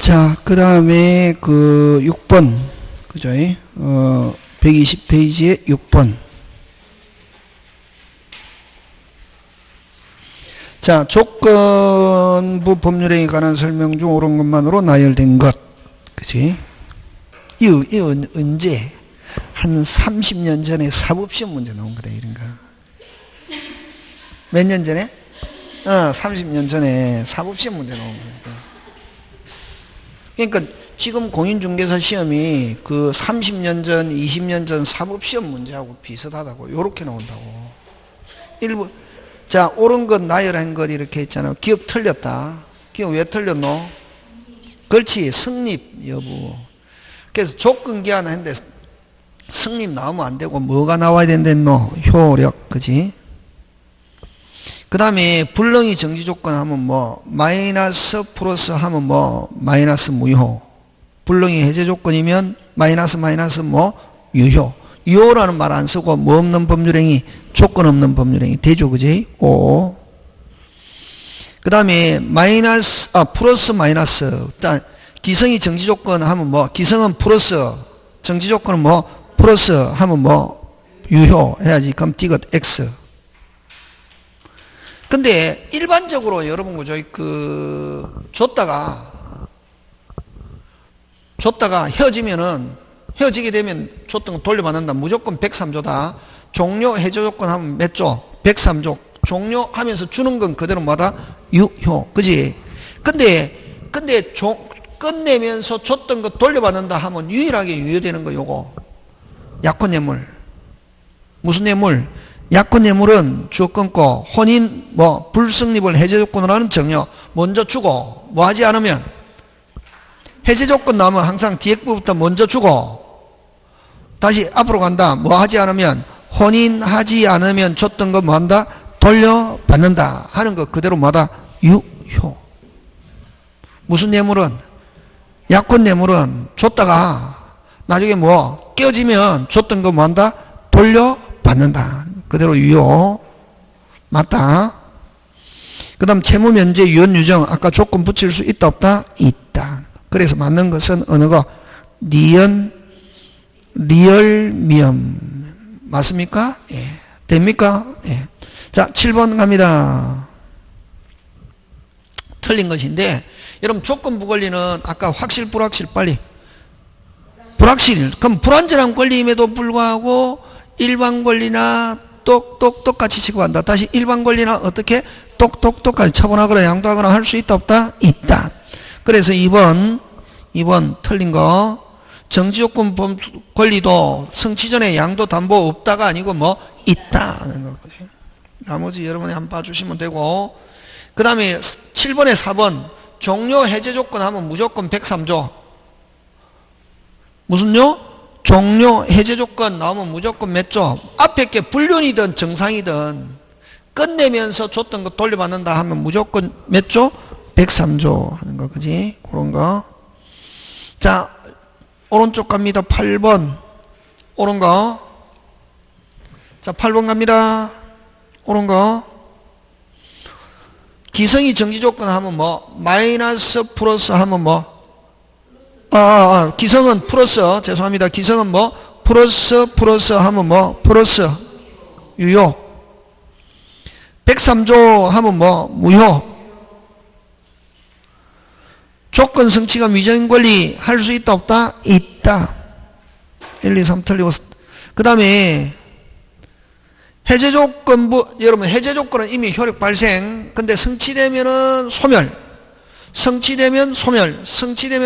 자, 그 다음에 그 6번, 그죠? 120페이지에 6번. 자, 조건부 법률행위에 관한 설명 중 옳은 것만으로 나열된 것. 그치? 이 언제? 한 30년 전에 사법시험 문제 나온 거다, 이런 거. 몇 년 전에? 30년 전에 사법시험 문제 나온 거다. 그러니까 지금 공인중개사 시험이 그 30년 전, 20년 전 사법시험 문제하고 비슷하다고. 요렇게 나온다고. 일부, 자, 옳은 것, 나열한 것 이렇게 했잖아. 기억 틀렸다. 기억 왜 틀렸노? 그렇지. 성립 여부. 그래서 조건 기한 했는데 성립 나오면 안 되고 뭐가 나와야 된댔노? 효력. 그지? 그 다음에 불능이 정지 조건 하면 뭐 마이너스 플러스 하면 뭐 마이너스 무효. 불능이 해제 조건이면 마이너스 뭐 유효. 유효라는 말 안 쓰고 뭐 없는 법률행위, 조건 없는 법률행위 되죠, 그지? 오. 그 다음에 플러스 마이너스. 일단 기성이 정지 조건 하면 뭐 기성은 플러스, 정지 조건은 뭐 플러스 하면 뭐 유효 해야지. 그럼 디귿 X. 근데 일반적으로 여러분 그죠? 줬다가 헤어지게 되면 줬던 거 돌려받는다. 무조건 103조다. 종료 해제 조건 하면 몇 조? 103조. 종료하면서 주는 건 그대로 뭐다? 유효. 그지? 근데 끝내면서 줬던 거 돌려받는다 하면 유일하게 유효되는 거 요거. 약혼예물. 무슨 예물? 약혼예물은 주어 끊고 혼인 불성립을 해제 조건으로 하는 정여 먼저 주고 뭐 하지 않으면 해제 조건 나오면 항상 뒤에 부부터 먼저 주고 다시 앞으로 간다. 뭐 하지 않으면 혼인하지 않으면 줬던 거 뭐 한다? 돌려받는다 하는 거 그대로 뭐다? 유효. 무슨 예물은? 약혼예물은 줬다가 나중에 뭐 깨어지면 줬던 거 뭐 한다? 돌려받는다. 그대로 유효. 맞다. 그 다음 채무 면제 유언 유정 아까 조건 붙일 수 있다 없다? 있다. 그래서 맞는 것은 어느 거? 리얼 미음. 맞습니까? 예. 됩니까? 예. 자, 7번 갑니다. 틀린 것인데 여러분 조건부 권리는 아까 확실 불확실 빨리. 불확실. 그럼 불완전한 권리임에도 불구하고 일반 권리나 똑같이 취급한다. 다시 일반 권리나 어떻게 똑같이 처분하거나 양도하거나 할 수 있다 없다? 있다. 그래서 2번 틀린 거 정지조건 권리도 성취 전에 양도 담보 없다가 아니고 뭐 있다 하는 거거든요. 나머지 여러분이 한번 봐주시면 되고 그 다음에 7번에 4번 종료 해제 조건 하면 무조건 103조. 무슨요? 종료 해제 조건 나오면 무조건 몇 조? 앞에 게 불륜이든 정상이든 끝내면서 줬던 거 돌려받는다 하면 무조건 몇 조? 103조 하는 거, 그지? 그런 거. 자, 오른쪽 갑니다. 8번. 옳은 거. 자, 8번 갑니다. 옳은 거. 기성이 정지 조건 하면 뭐? 마이너스 플러스 하면 뭐? 기성은 플러스, 죄송합니다. 기성은 뭐? 플러스 하면 뭐? 플러스. 유효. 103조 하면 뭐? 무효. 조건 성취가 위정 권리 할 수 있다 없다? 있다. 1, 2, 3 틀리고. 그 다음에 해제 조건부, 여러분 해제 조건은 이미 효력 발생. 근데 성취되면은 소멸. 성취되면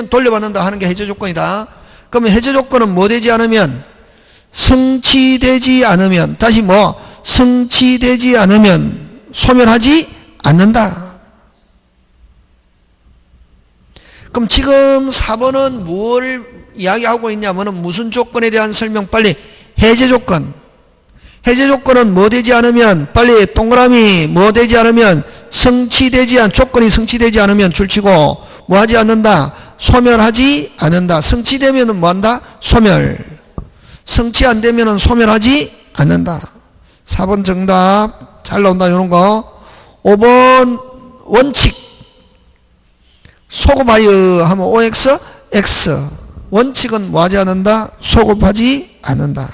돌려받는다 하는 게 해제 조건이다. 그러면 해제 조건은 뭐 되지 않으면? 성취되지 않으면, 다시 뭐? 성취되지 않으면 소멸하지 않는다. 그럼 지금 4번은 뭘 이야기하고 있냐면은 무슨 조건에 대한 설명 빨리. 해제 조건. 해제 조건은 뭐 되지 않으면 빨리 동그라미 뭐 되지 않으면 조건이 성취되지 않으면 줄치고 뭐 하지 않는다? 소멸하지 않는다. 성취되면은 뭐 한다? 소멸. 성취 안 되면은 소멸하지 않는다. 4번 정답 잘 나온다 이런 거. 5번 원칙. 소급하여 하면 OX, X. 원칙은 뭐 하지 않는다? 소급하지 않는다.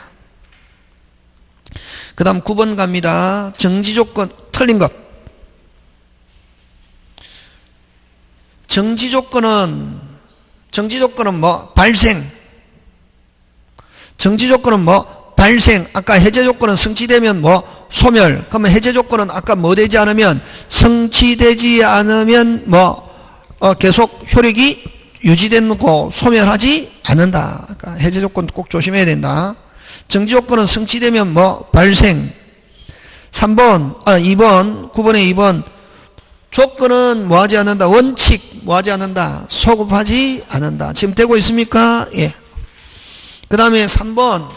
그 다음 9번 갑니다. 정지조건, 틀린 것. 정지조건은 뭐? 발생. 정지조건은 뭐? 발생. 아까 해제조건은 성취되면 뭐? 소멸. 그러면 해제조건은 아까 뭐 되지 않으면? 성취되지 않으면 뭐? 계속 효력이 유지되는 거 소멸하지 않는다. 아까 해제조건 꼭 조심해야 된다. 정지조건은 성취되면 뭐? 발생. 2번, 9번에 2번. 조건은 뭐 하지 않는다? 원칙 뭐 하지 않는다? 소급하지 않는다. 지금 되고 있습니까? 예. 그 다음에 3번.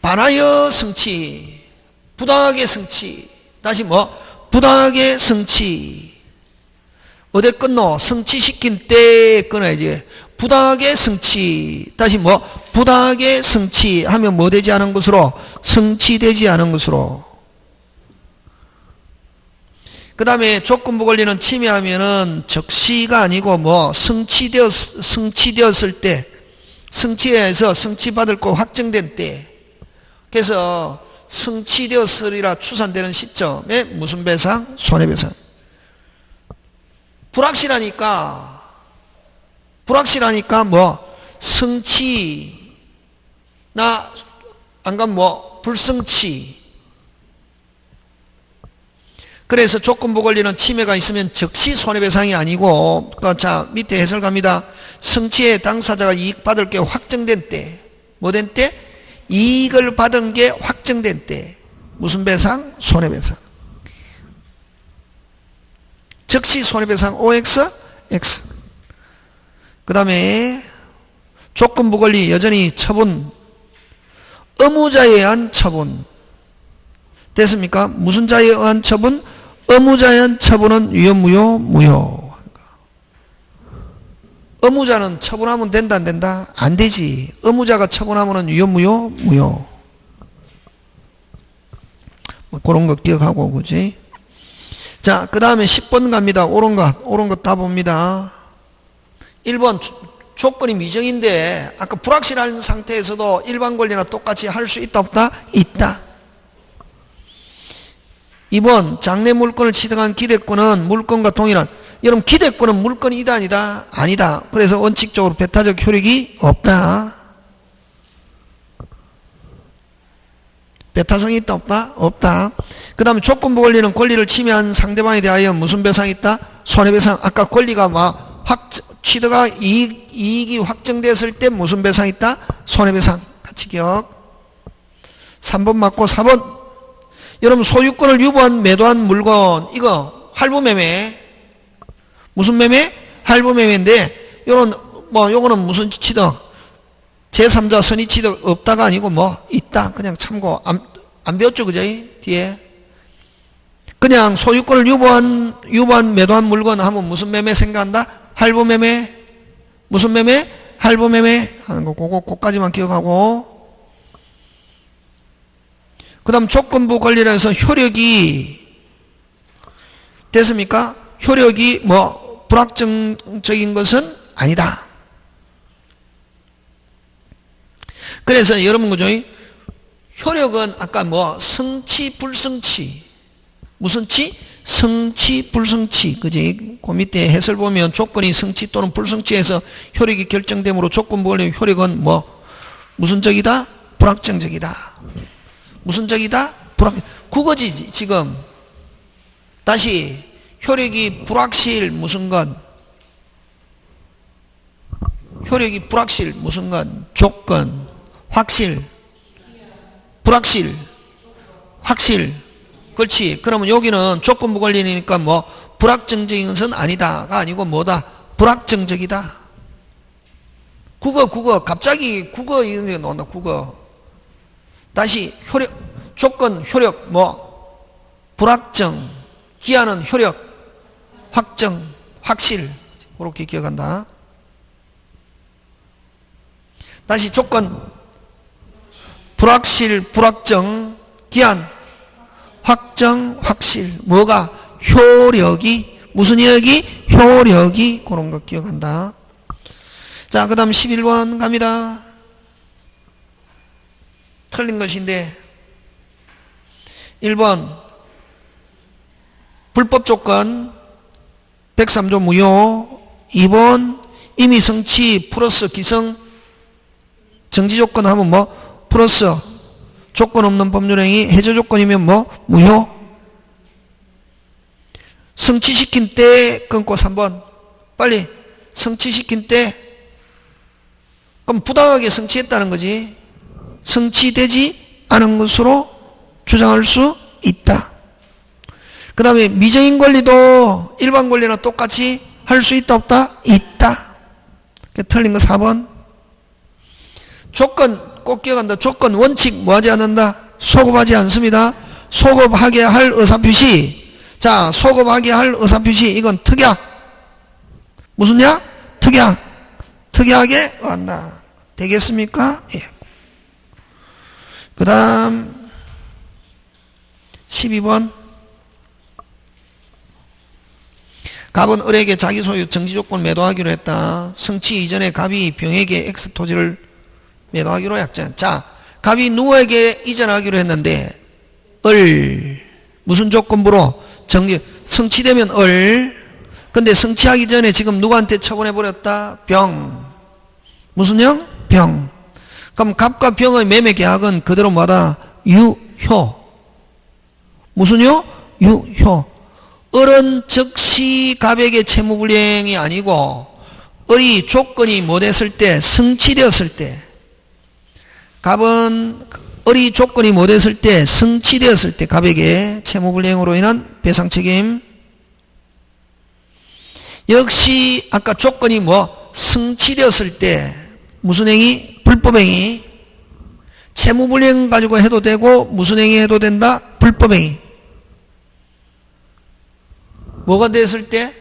반하여 성취. 부당하게 성취. 다시 뭐? 부당하게 성취. 어디 끊노? 성취시킨 때 끊어야지. 부당하게 성취. 다시 뭐? 부당하게 성취하면 뭐 되지 않은 것으로? 성취되지 않은 것으로. 그 다음에 조건부 권리는 침해하면은 적시가 아니고 뭐? 성취되었을 때, 성취해서 성취받을 거 확정된 때. 그래서 성취되었으리라 추산되는 시점에 무슨 배상? 손해배상. 불확실하니까 뭐 성취나 안간 뭐 불성취. 그래서 조건부 권리는 침해가 있으면 즉시 손해배상이 아니고, 자 밑에 해설 갑니다. 성취의 당사자가 이익 받을 게 확정된 때, 뭐 된 때? 이익을 받은 게 확정된 때 무슨 배상? 손해배상. 즉시 손해배상 OX, X. 그 다음에 조건부 권리 여전히 처분. 의무자에 의한 처분. 됐습니까? 무슨 자에 의한 처분? 의무자에 의한 처분은 유효, 무효. 의무자는 처분하면 된다, 안 된다? 안 되지. 의무자가 처분하면 유효, 무효. 뭐 그런 거 기억하고, 그지? 자, 그 다음에 10번 갑니다. 옳은 것 다 봅니다. 1번 조건이 미정인데 아까 불확실한 상태에서도 일반 권리나 똑같이 할 수 있다 없다? 있다. 2번 장래 물건을 취득한 기대권은 물건과 동일한. 여러분 기대권은 물건이다 아니다? 아니다. 그래서 원칙적으로 배타적 효력이 없다. 배타성이 있다 없다? 없다. 그 다음에 조건부 권리는 권리를 침해한 상대방에 대하여 무슨 배상이 있다? 손해배상. 아까 권리가 취득가 이익이 확정됐을 때 무슨 배상이 있다? 손해배상. 같이 기억. 3번 맞고 4번. 여러분 소유권을 유보한 매도한 물건, 이거 할부매매. 무슨 매매? 할부매매인데 요거는 무슨 취득? 제3자 선의 취득 없다가 아니고 뭐 있다. 그냥 참고. 안 배웠죠, 그죠? 뒤에. 그냥 소유권을 유보한 매도한 물건 하면 무슨 매매 생각한다? 할부매매. 무슨 매매? 할부매매 하는 거. 그거까지만 기억하고. 그 다음 조건부 권리라 해서 효력이 됐습니까? 효력이 뭐 불확정적인 것은 아니다. 그래서 여러분 그죠? 효력은 아까 뭐 성취 불성취. 무슨 치? 성취 불성취. 그지? 그 밑에 해설 보면 조건이 성취 또는 불성취해서 효력이 결정되므로 조건부 권리 효력은 뭐 무슨 적이다? 불확정적이다. 무슨 적이다? 그거지 지금. 다시 효력이 불확실 무슨 건? 효력이 불확실 무슨 건? 조건. 확실. 불확실. 확실. 그렇지. 그러면 여기는 조건부 권리니까 뭐 불확정적인 것은 아니다가 아니고 뭐다? 불확정적이다. 국어 갑자기 국어 이런 게 나온다. 국어. 다시 효력, 조건, 효력, 뭐 불확정, 기한은 효력, 확정, 확실. 그렇게 기억한다. 다시 조건, 불확실, 불확정, 기한, 확정, 확실. 뭐가? 효력이. 무슨 여기? 효력이. 그런 거 기억한다. 자, 그 다음 11번 갑니다. 틀린 것인데 1번 불법 조건 103조 무효. 2번 이미 성취 플러스 기성 정지 조건 하면 뭐? 플러스 조건 없는 법률행위 해저 조건이면 뭐? 무효. 성취시킨 때 끊고 3번 빨리. 성취시킨 때 그럼 부당하게 성취했다는 거지. 성취되지 않은 것으로 주장할 수 있다. 그 다음에 미정인 권리도 일반 권리나 똑같이 할 수 있다 없다? 있다. 틀린 거 4번. 조건 꼭 기억한다. 조건 원칙 뭐하지 않는다? 소급하지 않습니다. 소급하게 할 의사표시. 자, 소급하게 할 의사표시 이건 특약. 무슨 약? 특약. 특약에 한다. 되겠습니까? 예. 그 다음 12번 갑은 을에게 자기 소유 정지조건 매도하기로 했다. 성취 이전에 갑이 병에게 X 토지를 매도하기로 약정. 자, 갑이 누구에게 이전하기로 했는데 을 무슨 조건부로 성취되면 을. 근데 성취하기 전에 지금 누구한테 처분해버렸다? 병. 무슨 형? 병. 그럼 갑과 병의 매매 계약은 그대로 뭐다? 유효. 무슨 요? 유효. 을은 즉시 갑에게 채무불이행이 아니고 을이 조건이 못했을 때, 성취되었을 때, 갑은 을이 조건이 못했을 때, 성취되었을 때 갑에게 채무불이행으로 인한 배상책임. 역시 아까 조건이 뭐 성취되었을 때 무슨 행위? 불법행위. 채무불이행 가지고 해도 되고 무슨 행위 해도 된다? 불법행위. 뭐가 됐을 때?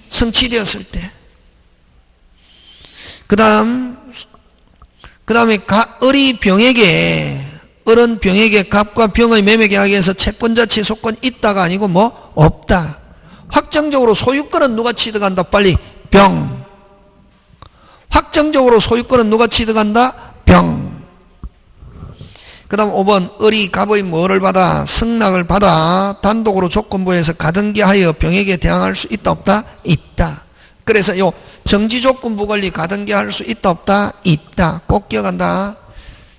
성취되었을 때. 그 다음에 을이 병에게, 을은 병에게 갑과 병의 매매계약에서 채권자 취소권 있다가 아니고 뭐? 없다. 확정적으로 소유권은 누가 취득한다? 빨리. 병. 확정적으로 소유권은 누가 취득한다? 병. 그 다음 5번 을이 갑의 뭐를 받아? 승낙을 받아 단독으로 조건부에서 가등기하여 병에게 대항할 수 있다 없다? 있다. 그래서 요 정지조건부 권리 가등기할 수 있다 없다? 있다. 꼭 기억한다.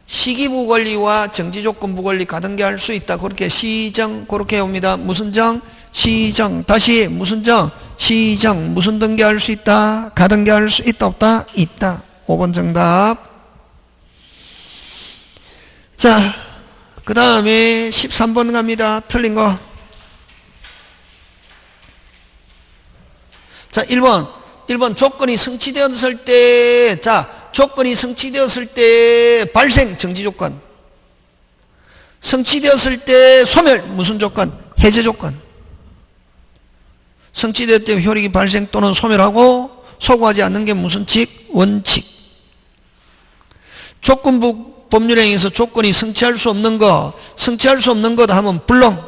시기부 권리와 정지조건부 권리 가등기할 수 있다. 그렇게 시정 그렇게 옵니다. 무슨 정? 시정. 다시 무슨 정? 시정. 무슨 등기할 수 있다? 가등기할 수 있다 없다? 있다. 5번 정답. 자, 그 다음에 13번 갑니다. 틀린 거. 자, 1번 조건이 성취되었을 때, 자, 조건이 성취되었을 때 발생 정지조건. 성취되었을 때 소멸 무슨 조건? 해제 조건. 성취될 때 효력이 발생 또는 소멸하고 소구하지 않는 게 무슨 칙? 원칙. 조건부 법률행위에서 조건이 성취할 수 없는 거, 성취할 수 없는 것 하면 불능.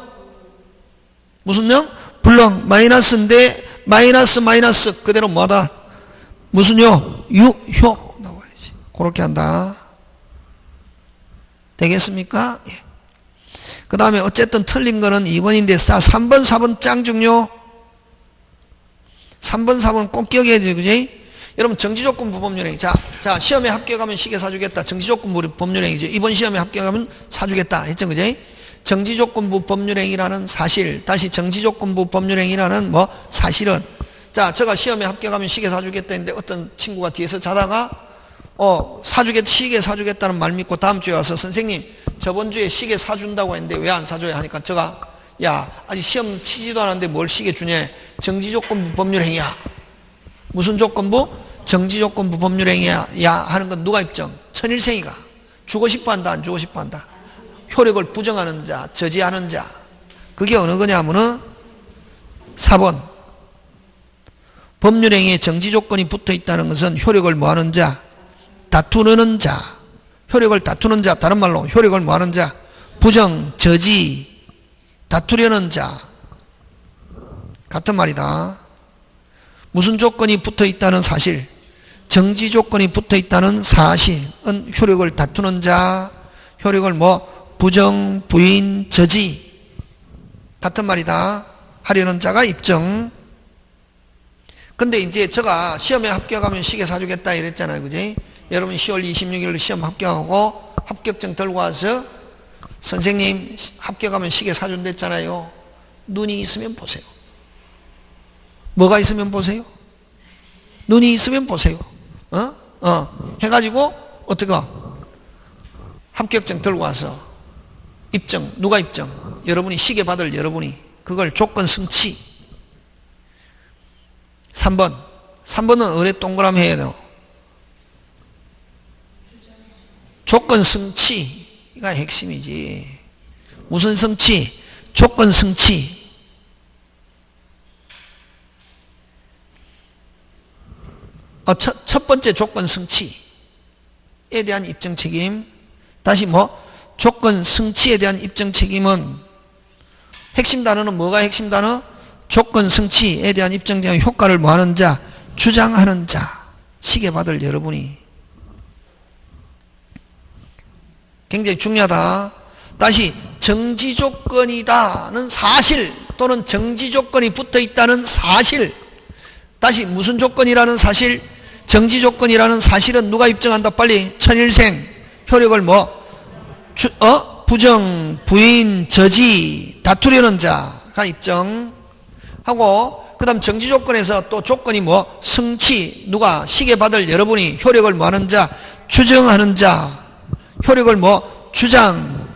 무슨 명? 불능. 마이너스인데 마이너스 그대로 뭐다? 무슨 요? 유효 나와야지. 그렇게 한다. 되겠습니까? 예. 그 다음에 어쨌든 틀린 거는 2번인데 3번 4번 짱 중요. 3번 4번 꼭 기억해야 돼요. 그지? 여러분 정지조건부 법률행위. 자 시험에 합격하면 시계 사주겠다. 정지조건부 법률행위죠. 이번 시험에 합격하면 사주겠다 했죠. 그지? 정지조건부 법률행위라는 사실, 다시 정지조건부 법률행위라는 뭐 사실은, 자 제가 시험에 합격하면 시계 사주겠다 했는데 어떤 친구가 뒤에서 자다가 시계 사주겠다는 말 믿고 다음 주에 와서 선생님 저번 주에 시계 사준다고 했는데 왜 안 사줘야 하니까 제가 야 아직 시험 치지도 않았는데 뭘 시계 주냐. 정지조건부 법률행위야. 무슨 조건부? 정지조건부 법률행위야 하는 건 누가 입증? 천일생이가. 주고 싶어 한다 안 주고 싶어 한다? 효력을 부정하는 자, 저지하는 자. 그게 어느 거냐면은 4번 법률행위에 정지조건이 붙어있다는 것은 효력을 뭐하는 자? 다투는 자. 효력을 다투는 자. 다른 말로 효력을 뭐하는 자? 부정, 저지 다투려는 자. 같은 말이다. 무슨 조건이 붙어 있다는 사실, 정지 조건이 붙어 있다는 사실은 효력을 다투는 자, 효력을 뭐 부정, 부인, 저지. 같은 말이다. 하려는 자가 입증. 근데 이제 제가 시험에 합격하면 시계 사주겠다 이랬잖아요. 그지? 여러분 10월 26일 시험 합격하고 합격증 들고 와서 선생님 합격하면 시계 사준댔잖아요. 눈이 있으면 보세요. 뭐가 있으면 보세요? 눈이 있으면 보세요. 해가지고 어떡하? 합격증 들고 와서 입증. 누가 입증? 여러분이 시계 받을 여러분이. 그걸 조건 성취. 3번은 어뢰 동그라미 해야 돼요. 조건 성취가 핵심이지. 무슨 성취? 조건 성취. 첫 번째 조건 성취에 대한 입증 책임. 다시 조건 성취에 대한 입증 책임은 핵심 단어는 뭐가 핵심 단어? 조건 성취에 대한 입증 책임 효과를 뭐하는 자? 주장하는 자. 시계 받을 여러분이. 굉장히 중요하다. 다시 정지 조건이다는 사실 또는 정지 조건이 붙어 있다는 사실. 다시 무슨 조건이라는 사실? 정지 조건이라는 사실은 누가 입증한다? 빨리. 천일생. 효력을 부정, 부인, 저지, 다투려는 자가 입증하고, 그 다음 정지 조건에서 또 조건이 성취. 누가? 시계 받을 여러분이 효력을 뭐하는 자? 주장하는 자. 효력을 주장.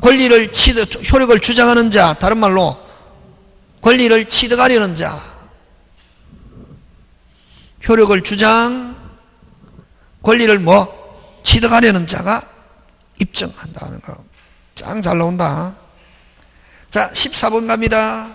권리를 효력을 주장하는 자. 다른 말로 권리를 취득하려는 자. 효력을 주장, 권리를 취득하려는 자가 입증한다는 거. 짱 잘 나온다. 자, 14번 갑니다.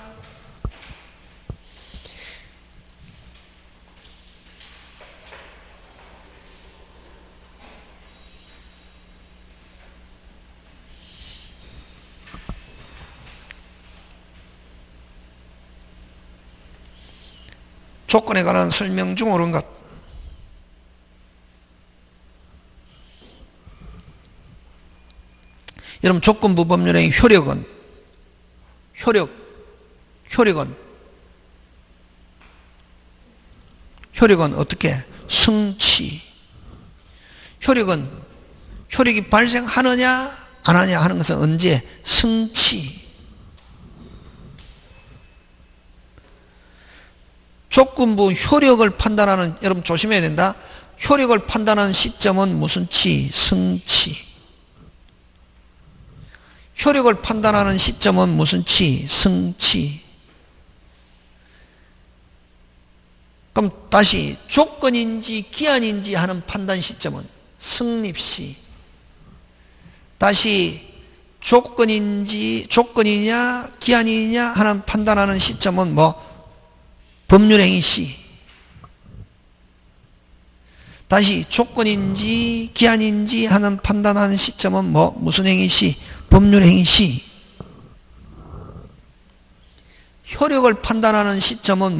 조건에 관한 설명 중 옳은 것. 여러분 조건부 법률의 효력은 어떻게? 성취. 효력이 발생하느냐 안 하냐 하는 것은 언제? 성취. 조건부 효력을 판단하는, 여러분 조심해야 된다. 효력을 판단하는 시점은 무슨 치? 성취. 효력을 판단하는 시점은 무슨 치? 성취. 그럼 다시 조건인지 기한인지 하는 판단 시점은 성립시. 다시 조건이냐 기한이냐 하는 판단하는 시점은 법률행위 시. 다시 조건인지 기한인지 하는 판단하는 시점은 무슨 행위 시? 법률행위 시. 효력을 판단하는 시점은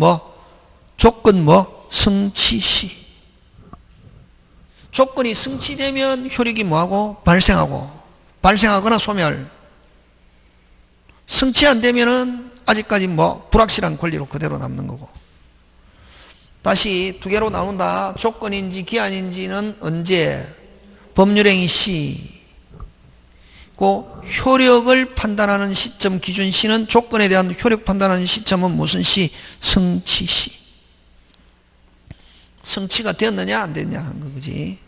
조건 성취 시. 조건이 성취되면 효력이 뭐하고? 발생하거나 소멸. 성취 안 되면은 아직까지 불확실한 권리로 그대로 남는 거고. 다시 두 개로 나온다. 조건인지 기한인지는 언제? 법률행위 시. 고 효력을 판단하는 시점 기준 시는 조건에 대한 효력 판단하는 시점은 무슨 시? 성취 시. 성취가 되었느냐 안 됐느냐 하는 거지.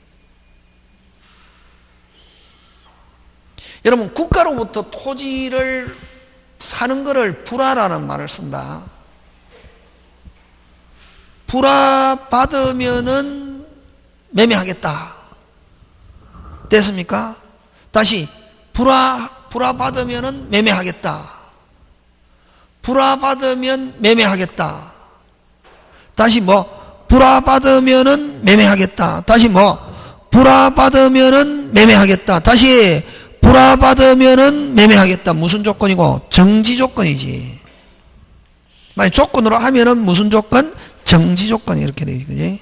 여러분 국가로부터 토지를 사는 거를 불화라는 말을 쓴다. 불화 받으면은 매매하겠다. 됐습니까? 다시 불화 받으면은 매매하겠다. 불화 받으면 매매하겠다. 다시 불화 받으면은 매매하겠다. 다시 불화 받으면은 매매하겠다. 다시 불화받으면은 매매하겠다. 무슨 조건이고? 정지 조건이지. 만약 조건으로 하면은 무슨 조건? 정지 조건이 이렇게 되지. 그지?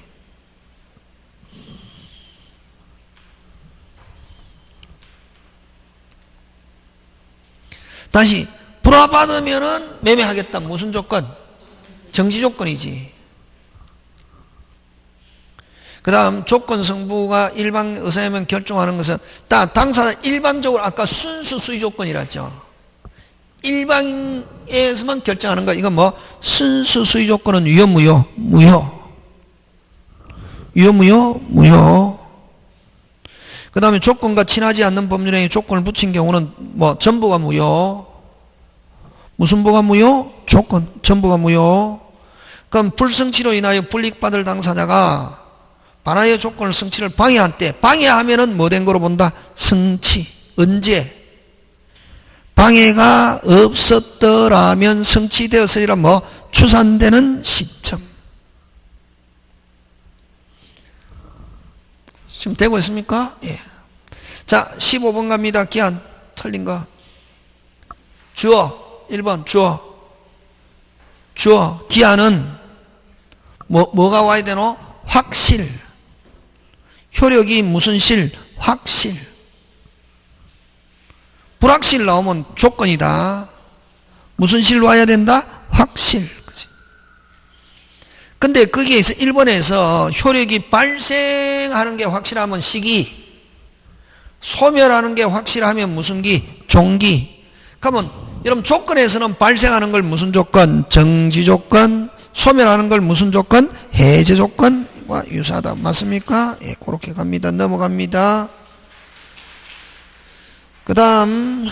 다시 불화받으면은 매매하겠다. 무슨 조건? 정지 조건이지. 그 다음 조건 성부가 일방 의사협의면 결정하는 것은 당사자 일방적으로 아까 순수 수의 조건이라 했죠. 일방에서만 결정하는 거. 이건 뭐 순수 수의 조건은 유효 무효? 무효. 유효 무효? 무효. 그 다음에 조건과 친하지 않는 법률행위 조건을 붙인 경우는 뭐 전부가 무효. 무슨 부가 무효? 조건. 전부가 무효. 그럼 불성취로 인하여 불이익받을 당사자가 반하의 조건을 성취를 방해한 때, 방해하면은 뭐 된 거로 본다? 성취. 언제? 방해가 없었더라면 성취되었으리라. 뭐 추산되는 시점. 지금 되고 있습니까? 예. 자, 15번 갑니다. 기한 틀린 거. 주어 1번 주어. 주어 기한은 뭐가 와야 되노? 확실. 효력이 무슨 실? 확실. 불확실 나오면 조건이다. 무슨 실 와야 된다? 확실. 그치? 근데 거기에서 1번에서 효력이 발생하는 게 확실하면 시기, 소멸하는 게 확실하면 무슨 기? 종기. 그러면 여러분 조건에서는 발생하는 걸 무슨 조건? 정지 조건. 소멸하는 걸 무슨 조건? 해제 조건과 유사하다. 맞습니까? 예, 그렇게 갑니다. 넘어갑니다. 그 다음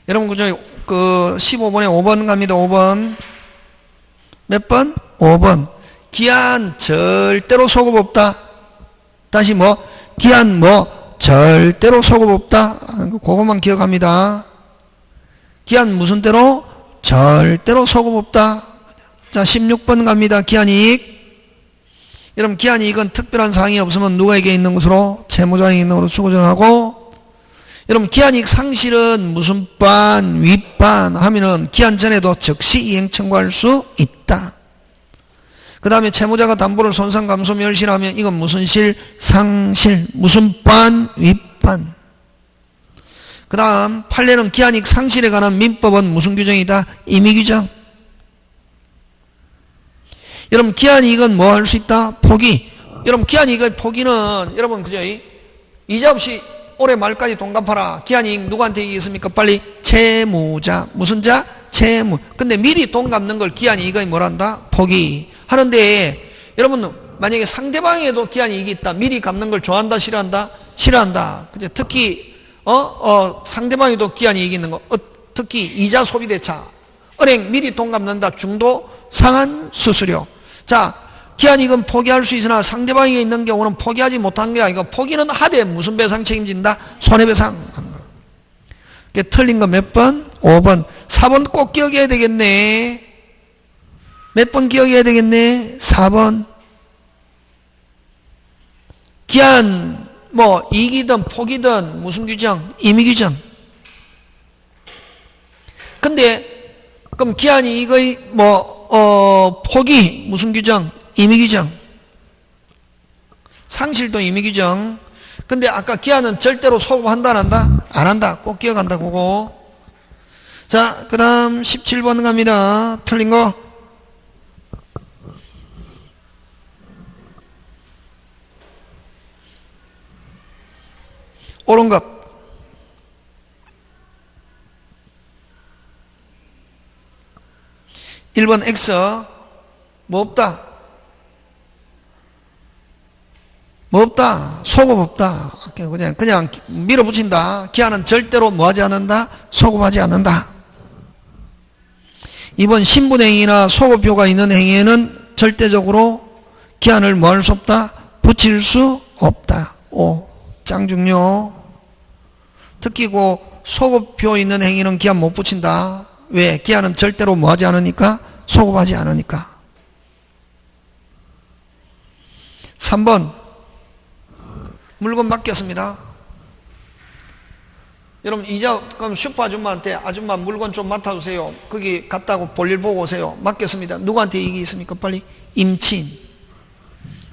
여러분 그저 그 15번에 5번 갑니다. 5번 몇 번? 5번. 기한 절대로 소급 없다. 다시 뭐 기한 뭐 절대로 소급 없다. 그것만 기억합니다. 기한 무슨 대로? 절대로 소급 없다. 자, 16번 갑니다. 기한이익. 여러분 기한이익은 특별한 사항이 없으면 누구에게 있는 것으로? 채무자에게 있는 것으로 추정하고, 여러분 기한이익 상실은 무슨 반, 윗반 하면은 기한 전에도 즉시 이행 청구할 수 있다. 그 다음에 채무자가 담보를 손상 감소 멸실하면 이건 무슨 실? 상실. 무슨 반, 윗반. 그 다음 판례는 기한이익 상실에 관한 민법은 무슨 규정이다? 임의규정. 여러분 기한이익은 뭐 할 수 있다? 포기. 여러분 기한이익의 포기는 여러분 그죠? 이자 없이 올해 말까지 돈 갚아라. 기한이익 누구한테 얘기했습니까? 빨리 채무자. 무슨 자? 채무. 근데 미리 돈 갚는 걸 기한이익의 뭐란다? 포기. 하는데 여러분 만약에 상대방에도 기한이익이 있다. 미리 갚는 걸 좋아한다? 싫어한다? 싫어한다. 그죠? 특히 상대방에도 기한이익이 있는 거. 특히 이자 소비대차. 은행 미리 돈 갚는다. 중도 상한 수수료. 자, 기한이익은 포기할 수 있으나 상대방에게 있는 경우는 포기하지 못한 게 아니고 포기는 하되 무슨 배상 책임진다? 손해배상 하는 거. 이게 틀린 거 몇 번? 5번. 4번 꼭 기억해야 되겠네. 몇 번 기억해야 되겠네? 4번. 기한 뭐 이익이든 포기든 무슨 규정? 임의규정. 근데 그럼 기한이익의 포기 무슨 규정? 임의규정. 상실도 임의규정. 근데 아까 기한은 절대로 소급한다 안 한다? 안 한다. 꼭 기억한다 그거. 자, 그 다음 17번 갑니다. 틀린 거. 옳은 것. 1번 X. 뭐 없다? 뭐 없다? 소급 없다. 그냥 밀어붙인다. 기한은 절대로 뭐 하지 않는다? 소급하지 않는다. 2번 신분행위나 소급효가 있는 행위에는 절대적으로 기한을 뭐 할 수 없다? 붙일 수 없다. 5. 짱중요. 특히 그 소급효 있는 행위는 기한 못 붙인다. 왜? 기한은 절대로 뭐 하지 않으니까? 소급하지 않으니까. 3번 물건 맡겼습니다. 여러분 이자 그럼 슈퍼 아줌마한테 아줌마 물건 좀 맡아주세요. 거기 갔다고 볼일 보고 오세요. 맡겼습니다. 누구한테 이익이 있습니까? 빨리 임치인.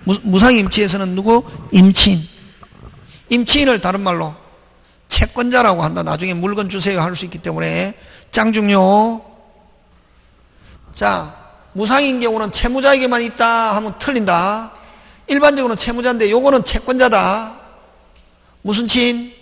무상임치에서는 누구? 임치인. 임치인을 다른 말로 채권자라고 한다. 나중에 물건 주세요 할 수 있기 때문에 짱중요. 자, 무상인 경우는 채무자에게만 있다 하면 틀린다. 일반적으로는 채무자인데 요거는 채권자다. 무슨 친?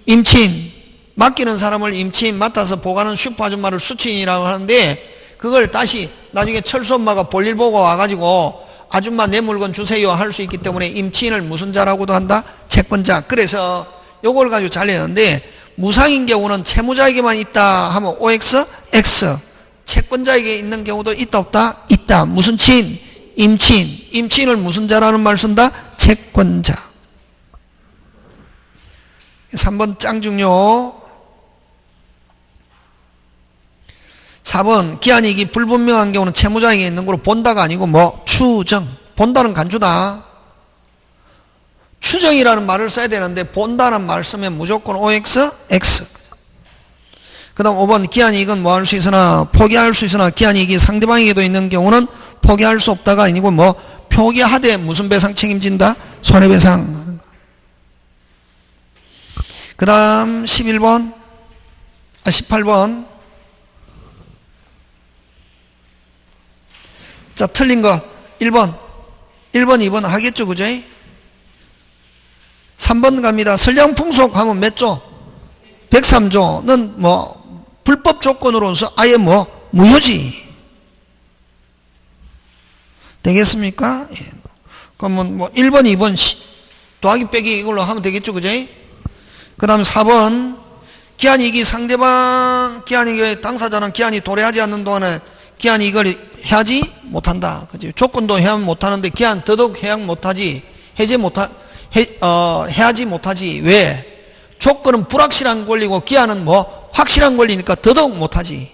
임친. 맡기는 사람을 임친, 맡아서 보관하는 슈퍼 아줌마를 수친이라고 하는데 그걸 다시 나중에 철수 엄마가 볼일 보고 와가지고 아줌마 내 물건 주세요 할 수 있기 때문에 임친을 무슨 자라고도 한다? 채권자. 그래서 요걸 가지고 잘 내는데 무상인 경우는 채무자에게만 있다 하면 OX, X. 채권자에게 있는 경우도 있다 없다? 있다. 무슨 친? 임친. 임친을 무슨 자라는 말 쓴다? 채권자. 3번 짱중요. 4번 기한이익이 불분명한 경우는 채무자에게 있는 거로 본다가 아니고 뭐 추정. 본다는 간주다. 추정이라는 말을 써야 되는데 본다는 말 쓰면 무조건 OX, X. 그 다음 5번 기한이익은 뭐 할 수 있으나 포기할 수 있으나 기한이익이 상대방에게도 있는 경우는 포기할 수 없다가 아니고 뭐 표기하되 무슨 배상 책임진다? 손해배상. 그 다음 18번 자 틀린 거 1번 2번 하겠죠 그죠? 3번 갑니다. 선량풍속 하면 몇 조? 103조는 뭐 불법 조건으로서 아예 뭐 무효지 되겠습니까? 예. 그러면 뭐 1번 2번 더하기 빼기 이걸로 하면 되겠죠 그죠? 그 다음에 4번 기한이익이 상대방 기한이익의 당사자는 기한이 도래하지 않는 동안에 기한이익을 해하지 못한다. 그지? 조건도 해하면 못하는데 기한 더더욱 해야 못하지. 해하지 못하지. 왜? 조건은 불확실한 권리고 기한은 뭐 확실한 권리니까 더더욱 못하지.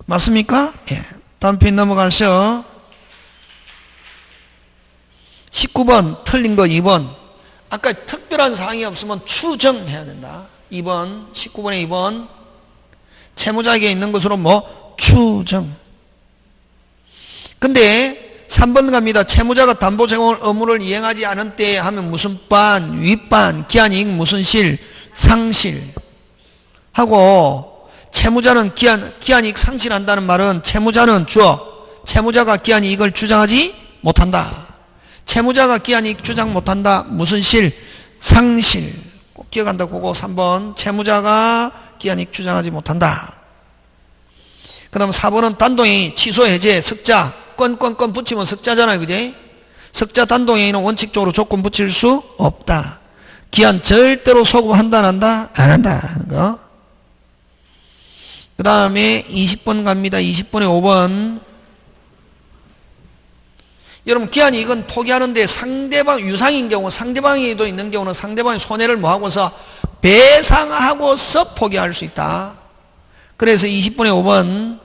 맞습니까? 예. 다음 페이지 넘어가셔. 19번 틀린 거 2번. 아까 특별한 사항이 없으면 추정해야 된다. 2번 19번에 2번 채무자에게 있는 것으로 뭐 추정. 근데 3번 갑니다. 채무자가 담보 제공 의무를 이행하지 않은 때에 하면 무슨 반, 윗반, 기한이익 무슨 실, 상실 하고 채무자는 기한이익 상실한다는 말은 채무자는 채무자가 기한이익을 주장하지 못한다. 채무자가 기한이익 주장 못한다. 무슨 실? 상실. 꼭 기억한다. 그거 3번. 채무자가 기한이익 주장하지 못한다. 그 다음 4번은 단동의 취소 해제 석자. 건 붙이면 석자잖아요. 그지? 석자 단동행위는 원칙적으로 조건 붙일 수 없다. 기한 절대로 소급한다 안 한다? 안 한다 하는 거. 그 다음에 20번 갑니다. 20번에 5번. 여러분 기한이익은 포기하는데 상대방 유상인 경우 상대방이도 있는 경우는 상대방이 손해를 뭐하고서 배상하고서 포기할 수 있다. 그래서 20번에 5번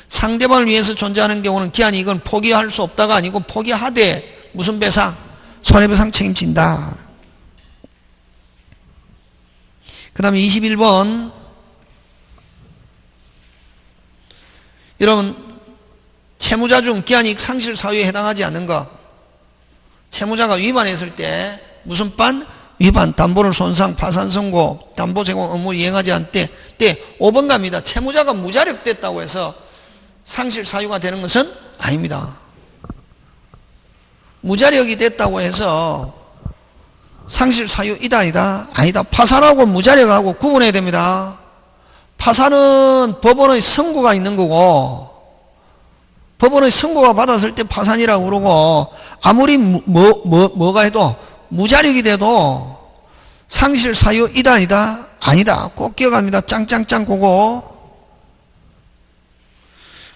상대방을 위해서 존재하는 경우는 기한이익은 포기할 수 없다가 아니고 포기하되 무슨 배상? 손해배상 책임진다. 그 다음에 21번 여러분 채무자 중 기한이익 상실 사유에 해당하지 않는 것 채무자가 위반했을 때 무슨 반? 위반, 담보를 손상, 파산 선고, 담보 제공 의무 이행하지 않을 때 5번 갑니다. 채무자가 무자력됐다고 해서 상실 사유가 되는 것은 아닙니다. 무자력이 됐다고 해서 상실 사유 이다 아니다? 아니다. 파산하고 무자력하고 구분해야 됩니다. 파산은 법원의 선고가 있는 거고 법원의 선고가 받았을 때 파산이라고 그러고 아무리 뭐가 해도 무자력이 돼도 상실 사유 이다 아니다? 아니다. 꼭 기억합니다. 짱짱짱 그거.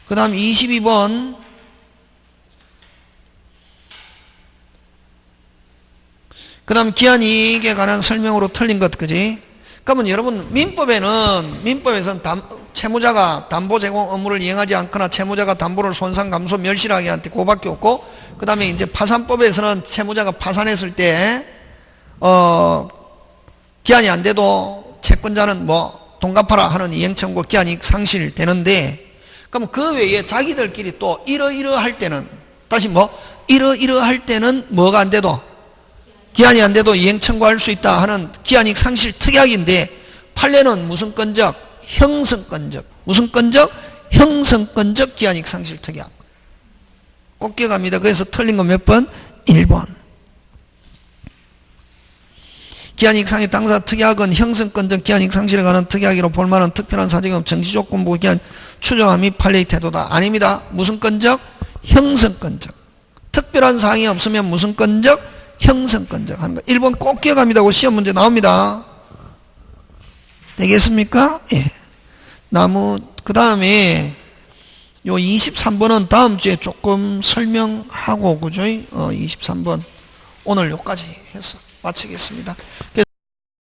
그 다음 22번 그 다음 기한이익에 관한 설명으로 틀린 것 그지? 그러면 여러분 민법에서는 채무자가 담보 제공 의무를 이행하지 않거나 채무자가 담보를 손상 감소 멸실하게 한테 그거밖에 없고 그 다음에 이제 파산법에서는 채무자가 파산했을 때 기한이 안 돼도 채권자는 뭐 돈 갚아라 하는 이행청구 기한이익 상실되는데, 그럼 그 외에 자기들끼리 또 이러이러할 때는, 다시 뭐 이러이러할 때는 뭐가 안 돼도, 기한이 안 돼도 이행 청구할 수 있다 하는 기한이익 상실 특약인데, 판례는 무슨 건적? 형성건적. 무슨 건적? 형성건적 기한이익 상실 특약. 꼭 기억합니다. 그래서 틀린 거 몇 번? 1번. 기한이익 상실 당사 특약은 형성건적 기한이익 상실에 관한 특약으로 볼만한 특별한 사정업 정지조건부 기한 추정함 및 판례의 태도다. 아닙니다. 무슨 건적? 형성건적. 특별한 사항이 없으면 무슨 건적? 형성건적 하는 거. 1번 꼭 기억합니다. 그 시험 문제 나옵니다. 되겠습니까? 예. 그 다음에 요 23번은 다음 주에 조금 설명하고, 그죠? 23번. 오늘 요까지 해서 마치겠습니다.